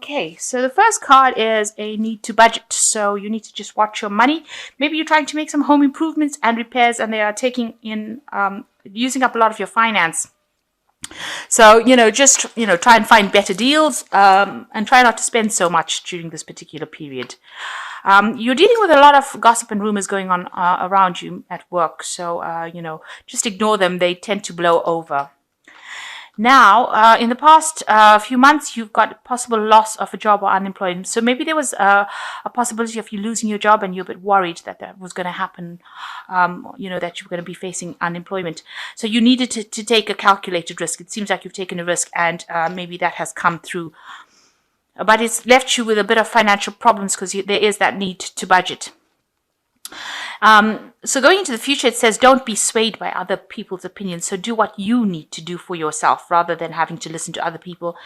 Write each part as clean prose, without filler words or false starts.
Okay, so the first card is a need to budget. So you need to just watch your money. Maybe you're trying to make some home improvements and repairs, and they are taking in, using up a lot of your finance. So, just, try and find better deals, and try not to spend so much during this particular period. You're dealing with a lot of gossip and rumors going on around you at work. So, just ignore them. They tend to blow over. Now, in the past few months, you've got possible loss of a job or unemployment. So maybe there was a possibility of you losing your job and you're a bit worried that was going to happen, that you were going to be facing unemployment. So you needed to take a calculated risk. It seems like you've taken a risk, and maybe that has come through. But it's left you with a bit of financial problems because there is that need to budget. So going into the future, it says don't be swayed by other people's opinions. So do what you need to do for yourself rather than having to listen to other people.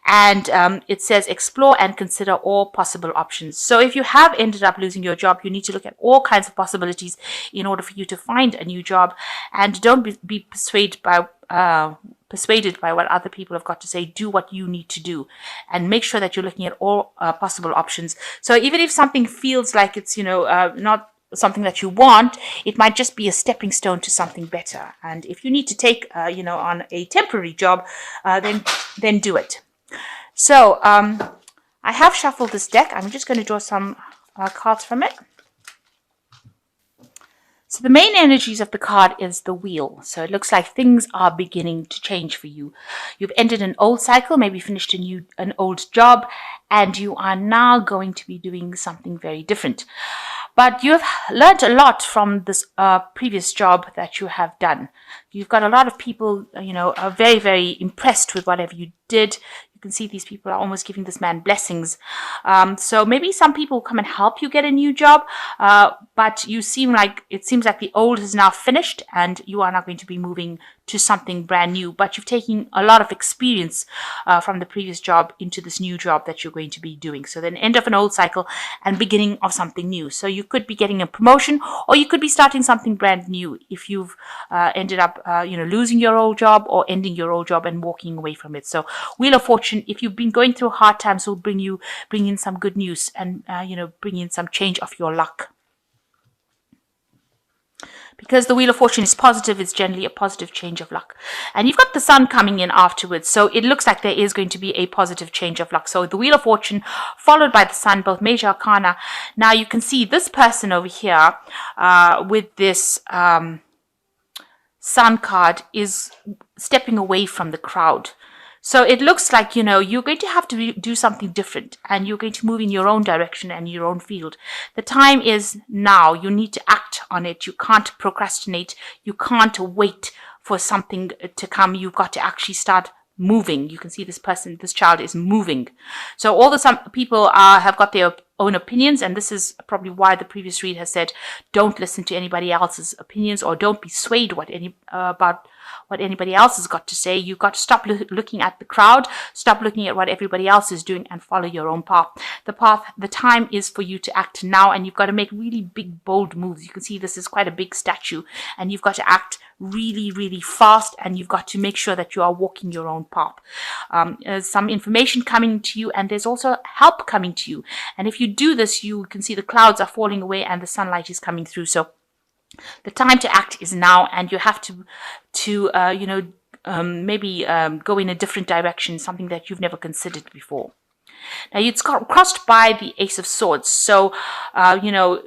And it says explore and consider all possible options. So if you have ended up losing your job, you need to look at all kinds of possibilities in order for you to find a new job. And don't be persuaded by what other people have got to say. Do what you need to do and make sure that you're looking at all possible options. So even if something feels like it's, not something that you want, it might just be a stepping stone to something better. And if you need to take, on a temporary job, then do it. So I have shuffled this deck. I'm just going to draw some cards from it. So the main energies of the card is the wheel. So it looks like things are beginning to change for you. You've ended an old cycle, maybe finished an old job, and you are now going to be doing something very different. But you have learned a lot from this previous job that you have done. You've got a lot of people, are very, very impressed with whatever you did. You can see these people are almost giving this man blessings. So maybe some people come and help you get a new job, but it seems like the old is now finished and you are now going to be moving to something brand new. But you've taken a lot of experience from the previous job into this new job that you're going to be doing. So then end of an old cycle and beginning of something new. So you could be getting a promotion, or you could be starting something brand new if you've ended up losing your old job or ending your old job and walking away from it. So Wheel of Fortune, if you've been going through hard times, will bring in some good news and bring in some change of your luck. Because the Wheel of Fortune is positive, it's generally a positive change of luck. And you've got the Sun coming in afterwards, so it looks like there is going to be a positive change of luck. So the Wheel of Fortune followed by the Sun, both major arcana. Now you can see this person over here with this Sun card is stepping away from the crowd. So it looks like, you're going to have to do something different, and you're going to move in your own direction and your own field. The time is now. You need to act on it. You can't procrastinate. You can't wait for something to come. You've got to actually start moving. You can see this child is moving. So some people have got their own opinions, and this is probably why the previous read has said don't listen to anybody else's opinions, or don't be swayed about what anybody else has got to say. You've got to stop looking at the crowd, stop looking at what everybody else is doing, and follow your own path. The time is for you to act now, and you've got to make really big, bold moves. You can see this is quite a big statue, and you've got to act really, really fast, and you've got to make sure that you are walking your own path. There's some information coming to you, and there's also help coming to you. And if you do this, you can see the clouds are falling away and the sunlight is coming through. So the time to act is now, and you have to maybe go in a different direction, something that you've never considered before. Now, it's crossed by the Ace of Swords. So,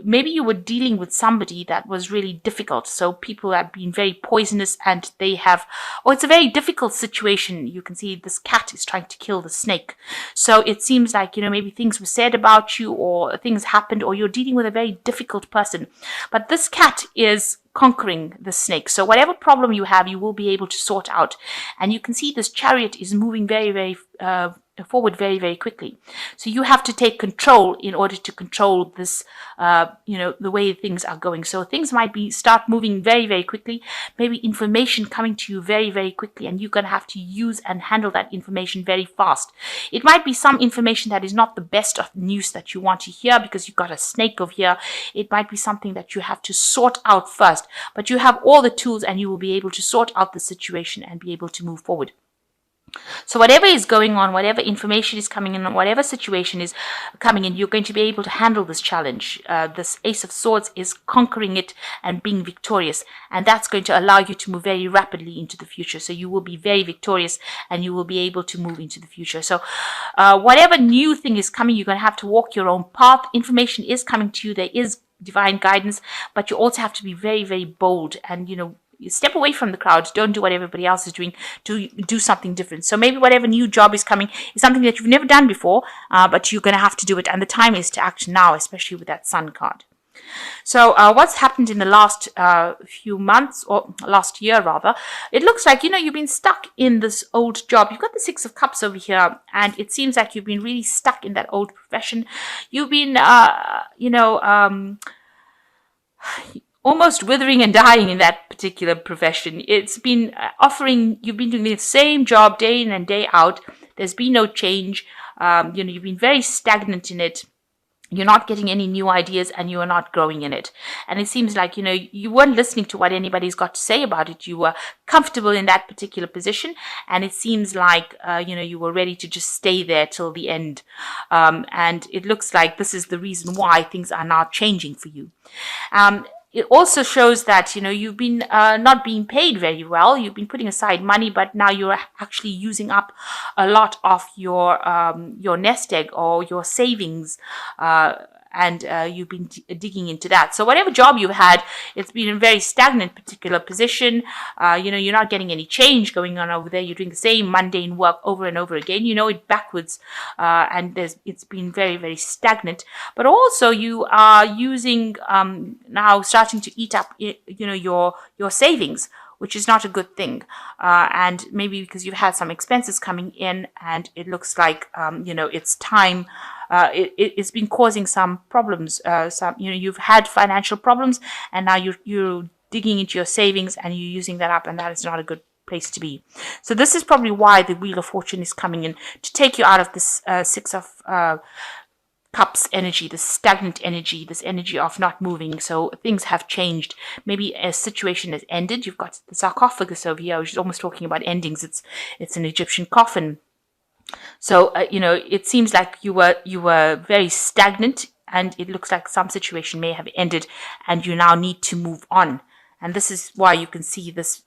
maybe you were dealing with somebody that was really difficult. So people have been very poisonous, and it's a very difficult situation. You can see this cat is trying to kill the snake. So it seems like, maybe things were said about you, or things happened, or you're dealing with a very difficult person. But this cat is conquering the snake. So whatever problem you have, you will be able to sort out. And you can see this chariot is moving very, very forward very, very quickly. So you have to take control in order to control this, the way things are going. So things might start moving very, very quickly, maybe information coming to you very, very quickly, and you're going to have to use and handle that information very fast. It might be some information that is not the best of news that you want to hear because you've got a snake over here. It might be something that you have to sort out first, but you have all the tools and you will be able to sort out the situation and be able to move forward. So whatever is going on, whatever information is coming in, whatever situation is coming in, you're going to be able to handle this challenge. This Ace of Swords is conquering it and being victorious. And that's going to allow you to move very rapidly into the future. So you will be very victorious and you will be able to move into the future. So whatever new thing is coming, you're going to have to walk your own path. Information is coming to you. There is divine guidance, but you also have to be very, very bold and, you step away from the crowd. Don't do what everybody else is doing. Do something different. So maybe whatever new job is coming is something that you've never done before, but you're going to have to do it. And the time is to act now, especially with that Sun card. So what's happened in the last few months, or last year rather, it looks like, you've been stuck in this old job. You've got the Six of Cups over here, and it seems like you've been really stuck in that old profession. You've been, almost withering and dying in that particular profession. It's been you've been doing the same job day in and day out. There's been no change. You've been very stagnant in it. You're not getting any new ideas and you are not growing in it. And it seems like, you weren't listening to what anybody's got to say about it. You were comfortable in that particular position. And it seems like, you were ready to just stay there till the end. And it looks like this is the reason why things are now changing for you. It also shows that, you've been not being paid very well. You've been putting aside money, but now you're actually using up a lot of your nest egg or your savings, and you've been digging into that. So whatever job you've had, it's been in a very stagnant particular position. You're not getting any change going on over there. You're doing the same mundane work over and over again. You know it backwards, and it's been very, very stagnant. But also you are using now starting to eat up, your savings, which is not a good thing. And maybe because you've had some expenses coming in, and it looks like it's time. It's been causing some problems. You've had financial problems, and now you're digging into your savings and you're using that up, and that is not a good place to be. So this is probably why the Wheel of Fortune is coming in to take you out of this Six of Cups energy, this stagnant energy, this energy of not moving. So things have changed. Maybe a situation has ended. You've got the sarcophagus over here, which is almost talking about endings. It's an Egyptian coffin. So, it seems like you were very stagnant, and it looks like some situation may have ended and you now need to move on. And this is why you can see this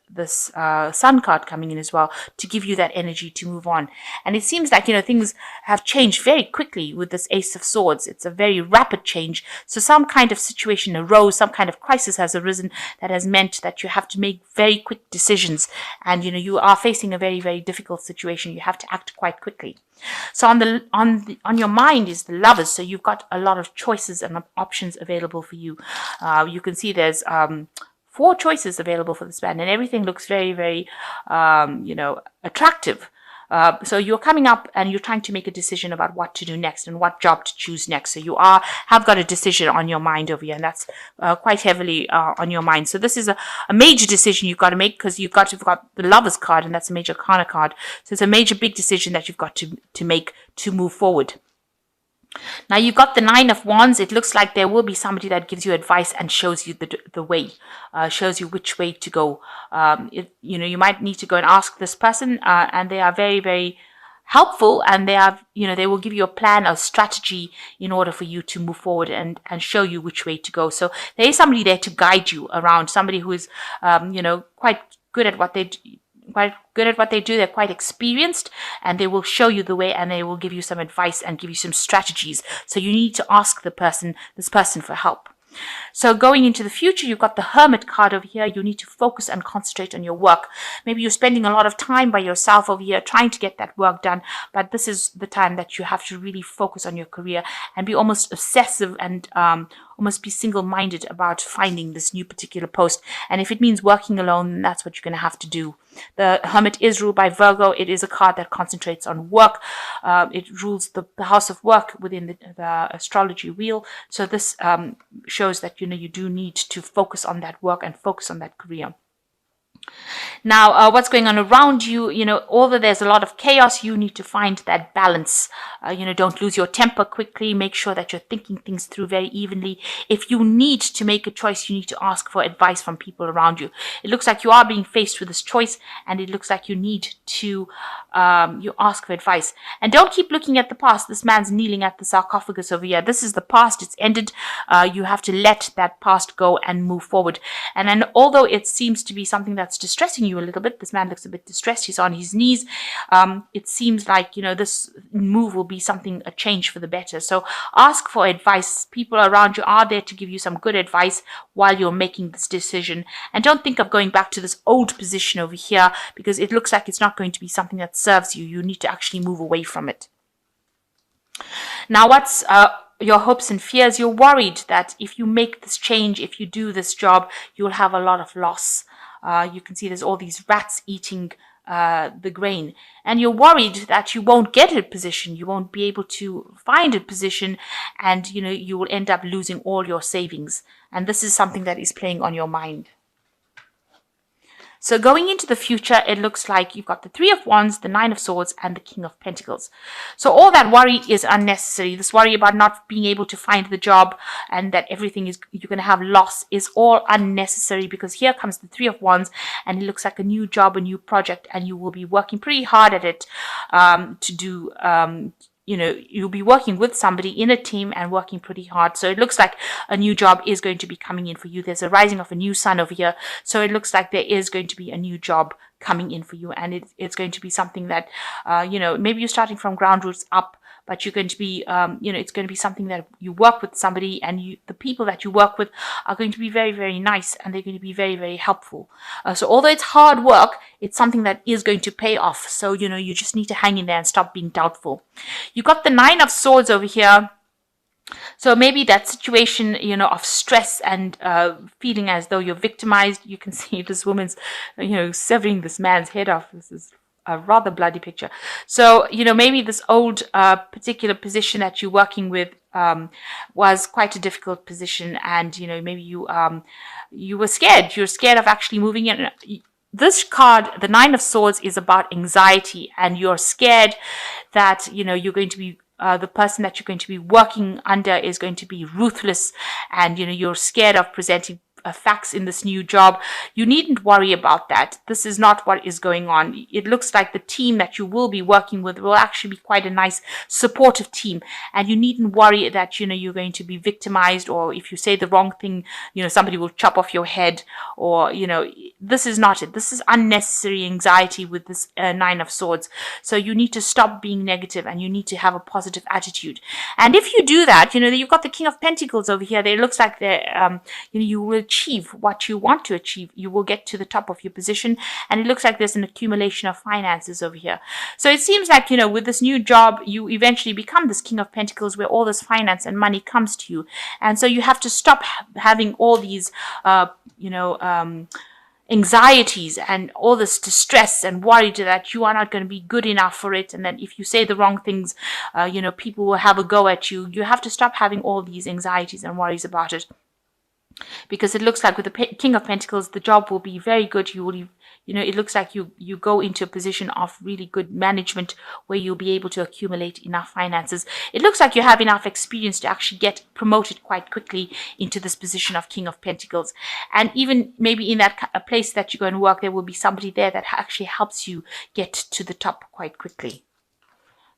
Sun card coming in as well, to give you that energy to move on. And it seems like, things have changed very quickly with this Ace of Swords. It's a very rapid change. So some kind of situation arose, some kind of crisis has arisen that has meant that you have to make very quick decisions. And, you are facing a very, very difficult situation. You have to act quite quickly. So on your mind is the Lovers. So you've got a lot of choices and options available for you. You can see there's 4 choices available for this band, and everything looks very, very, attractive. So you're coming up and you're trying to make a decision about what to do next and what job to choose next. So you have got a decision on your mind over here, and that's quite heavily on your mind. So this is a major decision you've got to make, because you've got the Lovers card, and that's a major Arcana card. So it's a major big decision that you've got to make to move forward. Now you've got the Nine of Wands. It looks like there will be somebody that gives you advice and shows you the way, shows you which way to go. You might need to go and ask this person, and they are very, very helpful, and they will give you a plan, a strategy in order for you to move forward and show you which way to go. So there is somebody there to guide you around, somebody who is, quite good at what they do. They're quite experienced, and they will show you the way, and they will give you some advice and give you some strategies. So you need to ask this person for help. So going into the future, you've got the Hermit card over here. You need to focus and concentrate on your work. Maybe you're spending a lot of time by yourself over here trying to get that work done, but this is the time that you have to really focus on your career and be almost obsessive and almost be single-minded about finding this new particular post. And if it means working alone, that's what you're going to have to do. The Hermit is ruled by Virgo. It is a card that concentrates on work. It rules the house of work within the astrology wheel. So this shows that you do need to focus on that work and focus on that career. Now, what's going on around you, although there's a lot of chaos, you need to find that balance. Don't lose your temper quickly. Make sure that you're thinking things through very evenly. If you need to make a choice, you need to ask for advice from people around you. It looks like you are being faced with this choice, and it looks like you need to you ask for advice. And don't keep looking at the past. This man's kneeling at the sarcophagus over here. This is the past. It's ended. You have to let that past go and move forward. And then, although it seems to be something that's distressing you a little bit, this man looks a bit distressed. He's on his knees. It seems like, this move will be a change for the better. So ask for advice. People around you are there to give you some good advice while you're making this decision. And don't think of going back to this old position over here, because it looks like it's not going to be something that serves you. You need to actually move away from it. Now, what's your hopes and fears? You're worried that if you make this change, if you do this job, you'll have a lot of loss. You can see there's all these rats eating the grain, and you're worried that you won't get a position, you won't be able to find a position, and you will end up losing all your savings. And this is something that is playing on your mind. So going into the future, it looks like you've got the Three of Wands, the Nine of Swords, and the King of Pentacles. So all that worry is unnecessary. This worry about not being able to find the job and that everything is, you're going to have loss, is all unnecessary, because here comes the Three of Wands, and it looks like a new job, a new project, and you will be working pretty hard at it to do you'll be working with somebody in a team and working pretty hard. So it looks like a new job is going to be coming in for you. There's a rising of a new sun over here. So it looks like there is going to be a new job coming in for you. And it's going to be something that, maybe you're starting from ground roots up, but you're going to be, it's going to be something that you work with somebody, and the people that you work with are going to be very, very nice, and they're going to be very, very helpful. So although it's hard work, it's something that is going to pay off. So, you just need to hang in there and stop being doubtful. You got the Nine of Swords over here. So maybe that situation, of stress and feeling as though you're victimized. You can see this woman's, severing this man's head off. This is a rather bloody picture. So, maybe this old particular position that you're working with was quite a difficult position, and, maybe you were scared. You're scared of actually moving in. This card, the Nine of Swords, is about anxiety, and you're scared that, you're going to be the person that you're going to be working under is going to be ruthless, and, you're scared of presenting facts in this new job. You needn't worry about that. This is not what is going on. It looks like the team that you will be working with will actually be quite a nice supportive team, and you needn't worry that you're going to be victimized, or if you say the wrong thing, somebody will chop off your head, or this is not it. This is unnecessary anxiety with this Nine of Swords. So you need to stop being negative, and you need to have a positive attitude. And if you do that, you've got the King of Pentacles over here. It looks like you will achieve what you want to achieve. You will get to the top of your position, and it looks like there's an accumulation of finances over here. So it seems like, with this new job, you eventually become this King of Pentacles, where all this finance and money comes to you. And so you have to stop having all these, anxieties and all this distress and worry that you are not going to be good enough for it, and that if you say the wrong things, people will have a go at you. You have to stop having all these anxieties and worries about it, because it looks like with the King of Pentacles, the job will be very good. You will, it looks like you go into a position of really good management, where you'll be able to accumulate enough finances. It looks like you have enough experience to actually get promoted quite quickly into this position of King of Pentacles. And even maybe in that place that you're going to work, there will be somebody there that actually helps you get to the top quite quickly.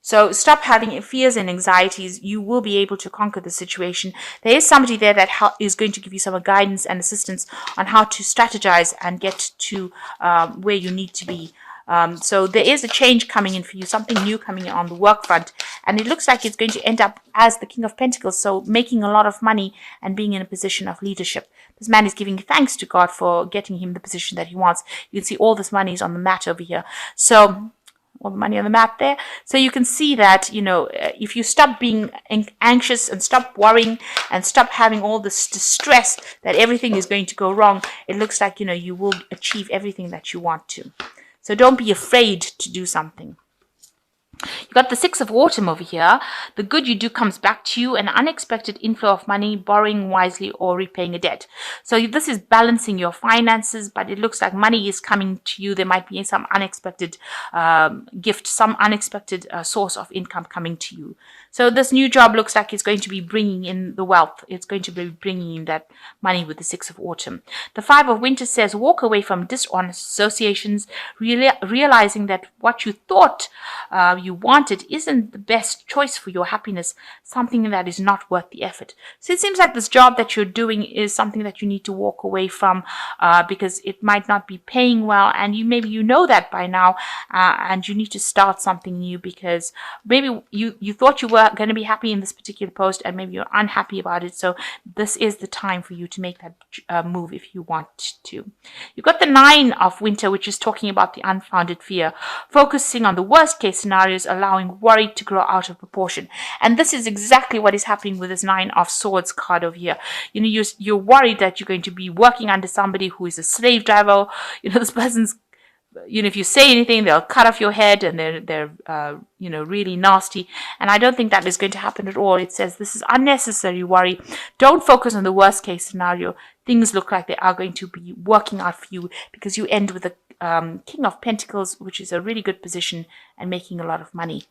So stop having fears and anxieties. You will be able to conquer the situation. There is somebody there that is going to give you some guidance and assistance on how to strategize and get to where you need to be. So there is a change coming in for you, something new coming in on the work front. And it looks like it's going to end up as the King of Pentacles, so making a lot of money and being in a position of leadership. This man is giving thanks to God for getting him the position that he wants. You can see all this money is on the mat over here. So all the money on the map there. So you can see that, if you stop being anxious and stop worrying and stop having all this distress that everything is going to go wrong, it looks like, you will achieve everything that you want to. So don't be afraid to do something. You got the Six of Autumn over here. The good you do comes back to you, an unexpected inflow of money, borrowing wisely or repaying a debt. So this is balancing your finances, but it looks like money is coming to you. There might be some unexpected gift, some unexpected source of income coming to you. So this new job looks like it's going to be bringing in the wealth. It's going to be bringing in that money with the Six of Autumn. The Five of Winter says walk away from dishonest associations, realizing that what you thought you wanted isn't the best choice for your happiness, something that is not worth the effort. So it seems like this job that you're doing is something that you need to walk away from because it might not be paying well, and maybe you know that by now, and you need to start something new because maybe you thought you were going to be happy in this particular post and maybe you're unhappy about it. So this is the time for you to make that move if you want to. You've got the Nine of Winter, which is talking about the unfounded fear, focusing on the worst case scenarios, allowing worry to grow out of proportion. And this is exactly what is happening with this Nine of Swords card over here. You're worried that you're going to be working under somebody who is a slave driver. This person's, if you say anything, they'll cut off your head, and they're really nasty. And I don't think that is going to happen at all. It says this is unnecessary worry. Don't focus on the worst case scenario. Things look like they are going to be working out for you because you end with the King of Pentacles, which is a really good position and making a lot of money.